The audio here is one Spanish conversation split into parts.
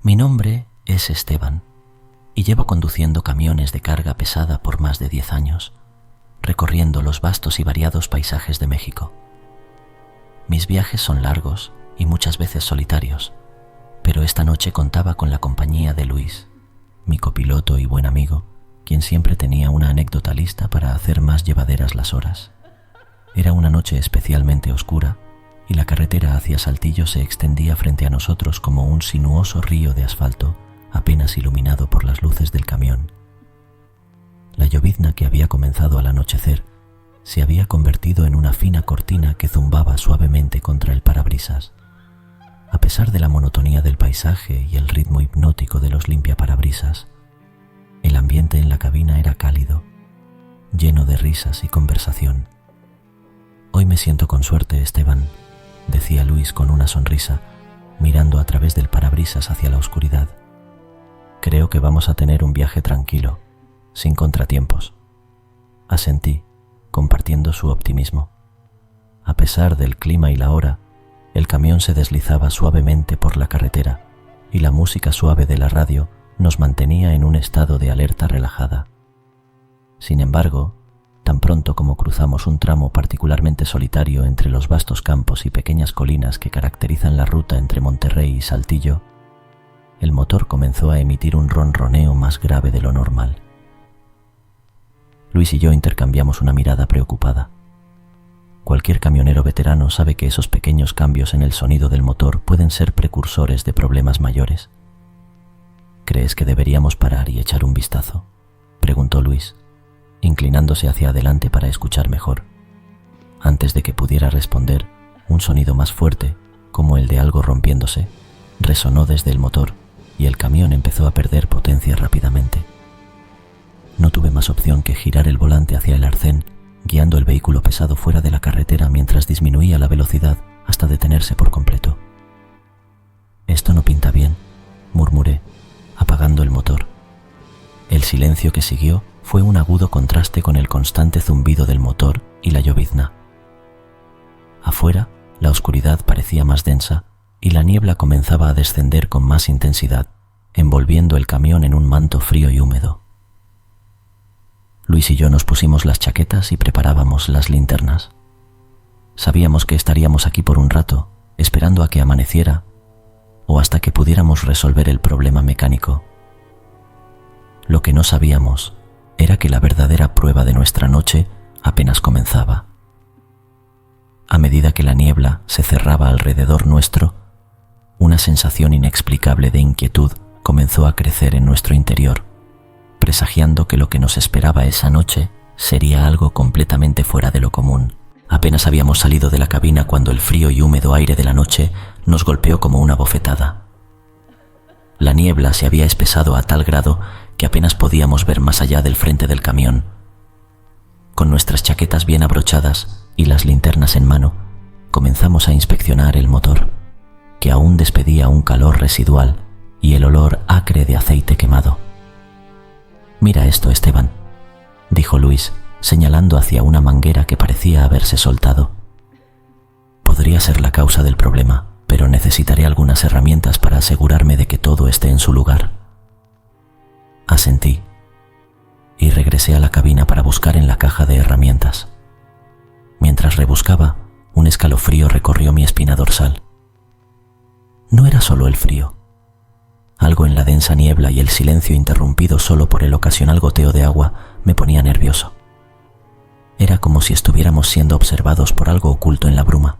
Mi nombre es Esteban y llevo conduciendo camiones de carga pesada por más de 10 años, recorriendo los vastos y variados paisajes de México. Mis viajes son largos y muchas veces solitarios, pero esta noche contaba con la compañía de Luis, mi copiloto y buen amigo, quien siempre tenía una anécdota lista para hacer más llevaderas las horas. Era una noche especialmente oscura y la carretera hacia Saltillo se extendía frente a nosotros como un sinuoso río de asfalto apenas iluminado por las luces del camión. La llovizna que había comenzado al anochecer se había convertido en una fina cortina que zumbaba suavemente contra el parabrisas. A pesar de la monotonía del paisaje y el ritmo hipnótico de los limpiaparabrisas, el ambiente en la cabina era cálido, lleno de risas y conversación. «Hoy me siento con suerte, Esteban», decía Luis con una sonrisa, mirando a través del parabrisas hacia la oscuridad. «Creo que vamos a tener un viaje tranquilo, sin contratiempos». Asentí, compartiendo su optimismo. A pesar del clima y la hora, el camión se deslizaba suavemente por la carretera y la música suave de la radio nos mantenía en un estado de alerta relajada. Sin embargo, tan pronto como cruzamos un tramo particularmente solitario entre los vastos campos y pequeñas colinas que caracterizan la ruta entre Monterrey y Saltillo, el motor comenzó a emitir un ronroneo más grave de lo normal. Luis y yo intercambiamos una mirada preocupada. Cualquier camionero veterano sabe que esos pequeños cambios en el sonido del motor pueden ser precursores de problemas mayores. «¿Crees que deberíamos parar y echar un vistazo?», preguntó Luis, inclinándose hacia adelante para escuchar mejor. Antes de que pudiera responder, un sonido más fuerte, como el de algo rompiéndose, resonó desde el motor y el camión empezó a perder potencia rápidamente. No tuve más opción que girar el volante hacia el arcén, guiando el vehículo pesado fuera de la carretera mientras disminuía la velocidad hasta detenerse por completo. «Esto no pinta bien», murmuré, apagando el motor. El silencio que siguió fue un agudo contraste con el constante zumbido del motor y la llovizna. Afuera, la oscuridad parecía más densa y la niebla comenzaba a descender con más intensidad, envolviendo el camión en un manto frío y húmedo. Luis y yo nos pusimos las chaquetas y preparábamos las linternas. Sabíamos que estaríamos aquí por un rato, esperando a que amaneciera o hasta que pudiéramos resolver el problema mecánico. Lo que no sabíamos era que la verdadera prueba de nuestra noche apenas comenzaba. A medida que la niebla se cerraba alrededor nuestro, una sensación inexplicable de inquietud comenzó a crecer en nuestro interior, presagiando que lo que nos esperaba esa noche sería algo completamente fuera de lo común. Apenas habíamos salido de la cabina cuando el frío y húmedo aire de la noche nos golpeó como una bofetada. La niebla se había espesado a tal grado que apenas podíamos ver más allá del frente del camión. Con nuestras chaquetas bien abrochadas y las linternas en mano, comenzamos a inspeccionar el motor, que aún despedía un calor residual y el olor acre de aceite quemado. «Mira esto, Esteban», dijo Luis, señalando hacia una manguera que parecía haberse soltado. «Podría ser la causa del problema, pero necesitaré algunas herramientas para asegurarme de que todo esté en su lugar». Asentí y regresé a la cabina para buscar en la caja de herramientas. Mientras rebuscaba, un escalofrío recorrió mi espina dorsal. No era solo el frío. Algo en la densa niebla y el silencio interrumpido solo por el ocasional goteo de agua me ponía nervioso. Era como si estuviéramos siendo observados por algo oculto en la bruma.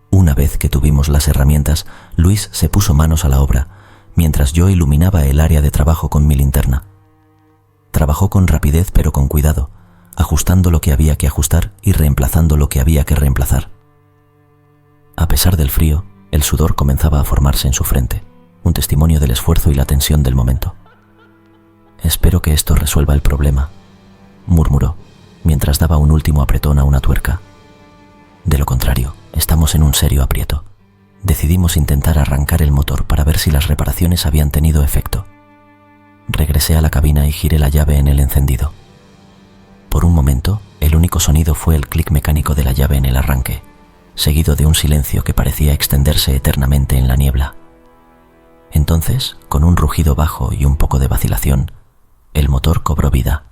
Una vez que tuvimos las herramientas, Luis se puso manos a la obra, mientras yo iluminaba el área de trabajo con mi linterna. Trabajó con rapidez pero con cuidado, ajustando lo que había que ajustar y reemplazando lo que había que reemplazar. A pesar del frío, el sudor comenzaba a formarse en su frente, un testimonio del esfuerzo y la tensión del momento. «Espero que esto resuelva el problema», murmuró, mientras daba un último apretón a una tuerca. «De lo contrario, estamos en un serio aprieto». Decidimos intentar arrancar el motor para ver si las reparaciones habían tenido efecto. Regresé a la cabina y giré la llave en el encendido. Por un momento, el único sonido fue el clic mecánico de la llave en el arranque, seguido de un silencio que parecía extenderse eternamente en la niebla. Entonces, con un rugido bajo y un poco de vacilación, el motor cobró vida.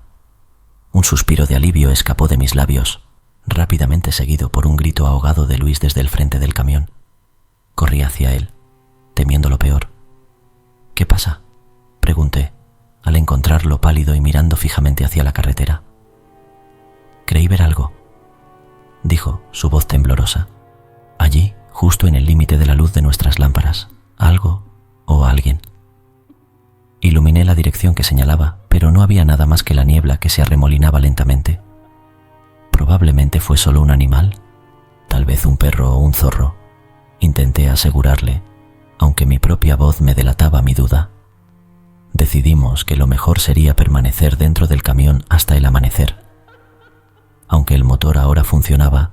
Un suspiro de alivio escapó de mis labios, rápidamente seguido por un grito ahogado de Luis desde el frente del camión. Corrí hacia él, temiendo lo peor. «¿Qué pasa?», pregunté, al encontrarlo pálido y mirando fijamente hacia la carretera. «Creí ver algo», dijo, su voz temblorosa. «Allí, justo en el límite de la luz de nuestras lámparas, algo o alguien». Iluminé la dirección que señalaba, pero no había nada más que la niebla que se arremolinaba lentamente. Probablemente fue solo un animal, tal vez un perro o un zorro. Intenté asegurarle, aunque mi propia voz me delataba mi duda. Decidimos que lo mejor sería permanecer dentro del camión hasta el amanecer. Aunque el motor ahora funcionaba,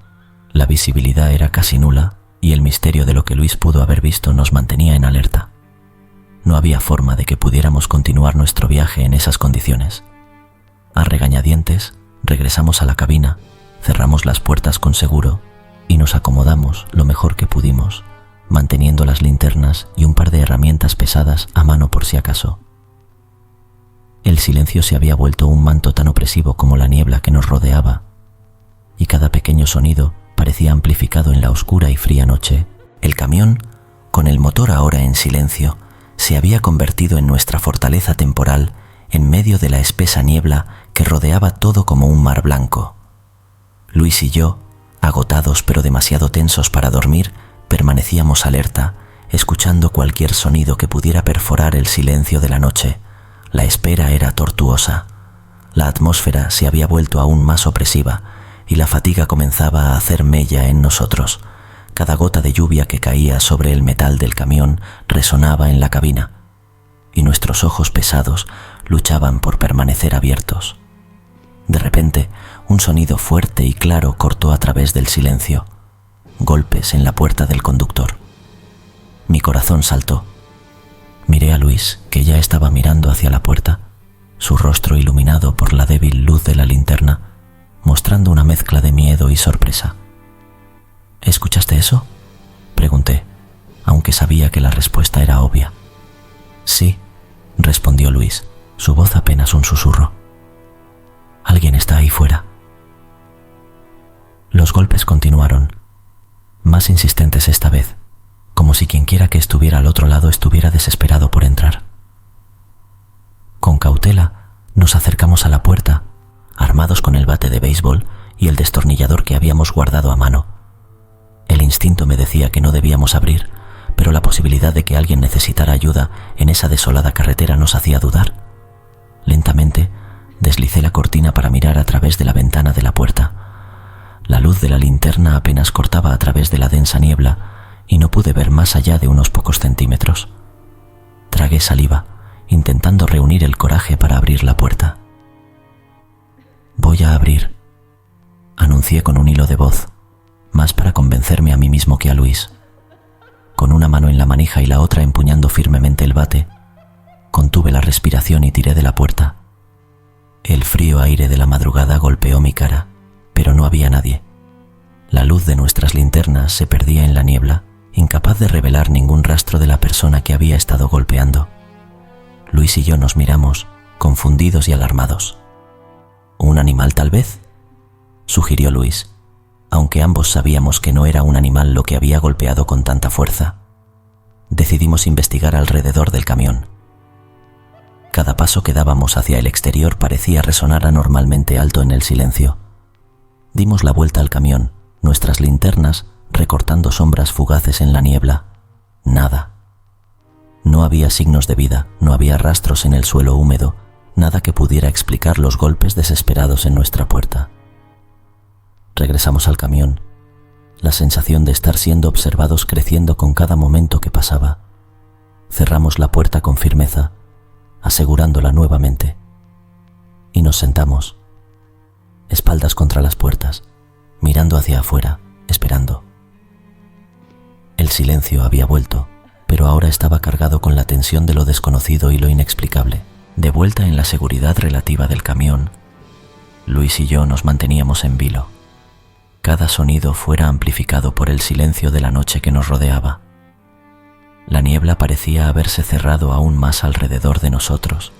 la visibilidad era casi nula y el misterio de lo que Luis pudo haber visto nos mantenía en alerta. No había forma de que pudiéramos continuar nuestro viaje en esas condiciones. A regañadientes, regresamos a la cabina, cerramos las puertas con seguro y nos acomodamos lo mejor que pudimos, manteniendo las linternas y un par de herramientas pesadas a mano por si acaso. El silencio se había vuelto un manto tan opresivo como la niebla que nos rodeaba, y cada pequeño sonido parecía amplificado en la oscura y fría noche. El camión, con el motor ahora en silencio, se había convertido en nuestra fortaleza temporal en medio de la espesa niebla que rodeaba todo como un mar blanco. Luis y yo, agotados pero demasiado tensos para dormir, permanecíamos alerta, escuchando cualquier sonido que pudiera perforar el silencio de la noche. La espera era tortuosa. La atmósfera se había vuelto aún más opresiva y la fatiga comenzaba a hacer mella en nosotros. Cada gota de lluvia que caía sobre el metal del camión resonaba en la cabina, y nuestros ojos pesados luchaban por permanecer abiertos. De repente, un sonido fuerte y claro cortó a través del silencio. Golpes en la puerta del conductor. Mi corazón saltó. Miré a Luis, que ya estaba mirando hacia la puerta, su rostro iluminado por la débil luz de la linterna, mostrando una mezcla de miedo y sorpresa. «¿Escuchaste eso?», pregunté, aunque sabía que la respuesta era obvia. «Sí», respondió Luis, su voz apenas un susurro. «Alguien está ahí fuera». Los golpes continuaron, más insistentes esta vez, como si quienquiera que estuviera al otro lado estuviera desesperado por entrar. Con cautela nos acercamos a la puerta, armados con el bate de béisbol y el destornillador que habíamos guardado a mano. El instinto me decía que no debíamos abrir, pero la posibilidad de que alguien necesitara ayuda en esa desolada carretera nos hacía dudar. Lentamente deslicé la cortina para mirar a través de la ventana de la puerta. La luz de la linterna apenas cortaba a través de la densa niebla y no pude ver más allá de unos pocos centímetros. Tragué saliva, intentando reunir el coraje para abrir la puerta. «Voy a abrir», anuncié con un hilo de voz, más para convencerme a mí mismo que a Luis. Con una mano en la manija y la otra empuñando firmemente el bate, contuve la respiración y tiré de la puerta. El frío aire de la madrugada golpeó mi cara, pero no había nadie. La luz de nuestras linternas se perdía en la niebla, incapaz de revelar ningún rastro de la persona que había estado golpeando. Luis y yo nos miramos, confundidos y alarmados. «¿Un animal, tal vez?», sugirió Luis, aunque ambos sabíamos que no era un animal lo que había golpeado con tanta fuerza. Decidimos investigar alrededor del camión. Cada paso que dábamos hacia el exterior parecía resonar anormalmente alto en el silencio. Dimos la vuelta al camión, nuestras linternas recortando sombras fugaces en la niebla. Nada. No había signos de vida, no había rastros en el suelo húmedo, nada que pudiera explicar los golpes desesperados en nuestra puerta. Regresamos al camión, la sensación de estar siendo observados creciendo con cada momento que pasaba. Cerramos la puerta con firmeza, asegurándola nuevamente, y nos sentamos, espaldas contra las puertas, mirando hacia afuera, esperando. El silencio había vuelto, pero ahora estaba cargado con la tensión de lo desconocido y lo inexplicable. De vuelta en la seguridad relativa del camión, Luis y yo nos manteníamos en vilo. Cada sonido fuera amplificado por el silencio de la noche que nos rodeaba. La niebla parecía haberse cerrado aún más alrededor de nosotros,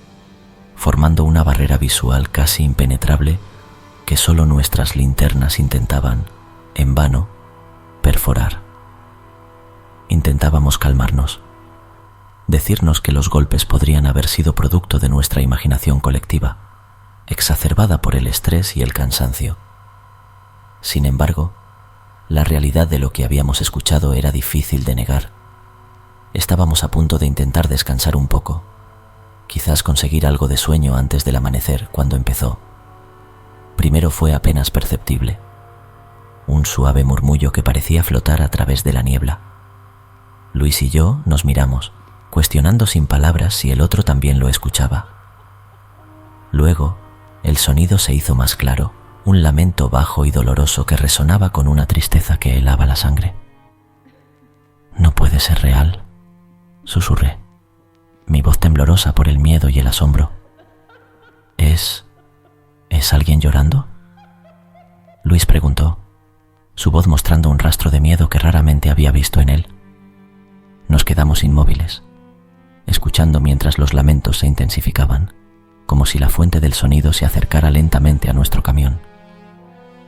formando una barrera visual casi impenetrable que solo nuestras linternas intentaban, en vano, perforar. Intentábamos calmarnos, decirnos que los golpes podrían haber sido producto de nuestra imaginación colectiva, exacerbada por el estrés y el cansancio. Sin embargo, la realidad de lo que habíamos escuchado era difícil de negar. Estábamos a punto de intentar descansar un poco, quizás conseguir algo de sueño antes del amanecer cuando empezó. Primero fue apenas perceptible, un suave murmullo que parecía flotar a través de la niebla. Luis y yo nos miramos, cuestionando sin palabras si el otro también lo escuchaba. Luego, el sonido se hizo más claro, un lamento bajo y doloroso que resonaba con una tristeza que helaba la sangre. «No puede ser real», susurré, mi voz temblorosa por el miedo y el asombro. ¿Es alguien llorando?», Luis preguntó, su voz mostrando un rastro de miedo que raramente había visto en él. Nos quedamos inmóviles, escuchando mientras los lamentos se intensificaban, como si la fuente del sonido se acercara lentamente a nuestro camión.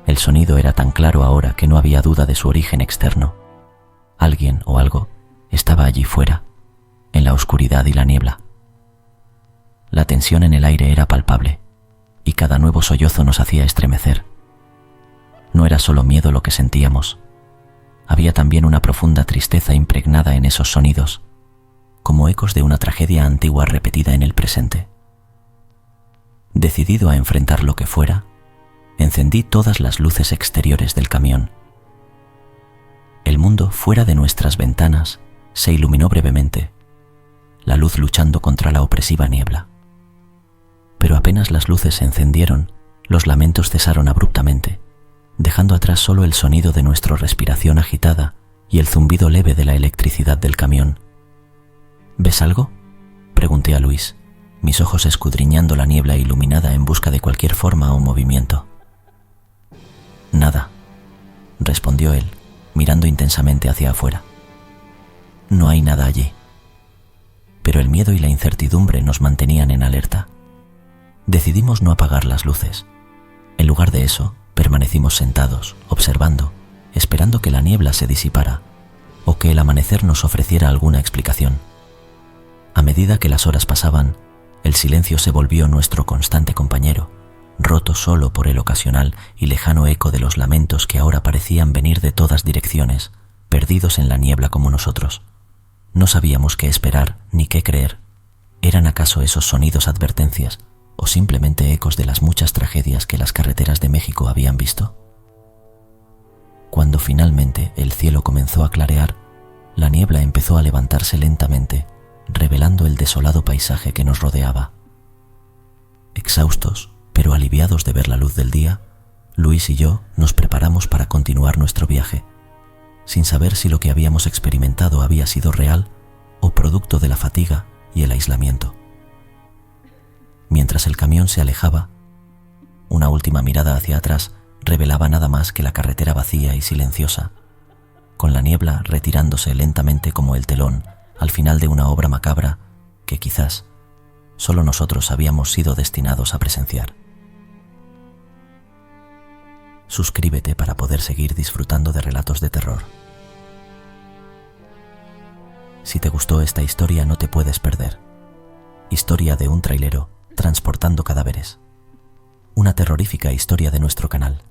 El sonido era tan claro ahora que no había duda de su origen externo. Alguien o algo estaba allí fuera, en la oscuridad y la niebla. La tensión en el aire era palpable, y cada nuevo sollozo nos hacía estremecer. No era solo miedo lo que sentíamos. Había también una profunda tristeza impregnada en esos sonidos, como ecos de una tragedia antigua repetida en el presente. Decidido a enfrentar lo que fuera, encendí todas las luces exteriores del camión. El mundo fuera de nuestras ventanas se iluminó brevemente, la luz luchando contra la opresiva niebla. Pero apenas las luces se encendieron, los lamentos cesaron abruptamente, dejando atrás solo el sonido de nuestra respiración agitada y el zumbido leve de la electricidad del camión. «¿Ves algo?», pregunté a Luis, mis ojos escudriñando la niebla iluminada en busca de cualquier forma o movimiento. «Nada», respondió él, mirando intensamente hacia afuera. «No hay nada allí». Pero el miedo y la incertidumbre nos mantenían en alerta. Decidimos no apagar las luces. En lugar de eso, permanecimos sentados, observando, esperando que la niebla se disipara o que el amanecer nos ofreciera alguna explicación. A medida que las horas pasaban, el silencio se volvió nuestro constante compañero, roto solo por el ocasional y lejano eco de los lamentos que ahora parecían venir de todas direcciones, perdidos en la niebla como nosotros. No sabíamos qué esperar ni qué creer. ¿Eran acaso esos sonidos advertencias o simplemente ecos de las muchas tragedias que las carreteras de México habían visto? Cuando finalmente el cielo comenzó a clarear, la niebla empezó a levantarse lentamente, revelando el desolado paisaje que nos rodeaba. Exhaustos, pero aliviados de ver la luz del día, Luis y yo nos preparamos para continuar nuestro viaje, sin saber si lo que habíamos experimentado había sido real o producto de la fatiga y el aislamiento. Mientras el camión se alejaba, una última mirada hacia atrás revelaba nada más que la carretera vacía y silenciosa, con la niebla retirándose lentamente como el telón al final de una obra macabra que quizás solo nosotros habíamos sido destinados a presenciar. Suscríbete para poder seguir disfrutando de relatos de terror. Si te gustó esta historia, no te puedes perder. Historia de un trailero transportando cadáveres. Una terrorífica historia de nuestro canal.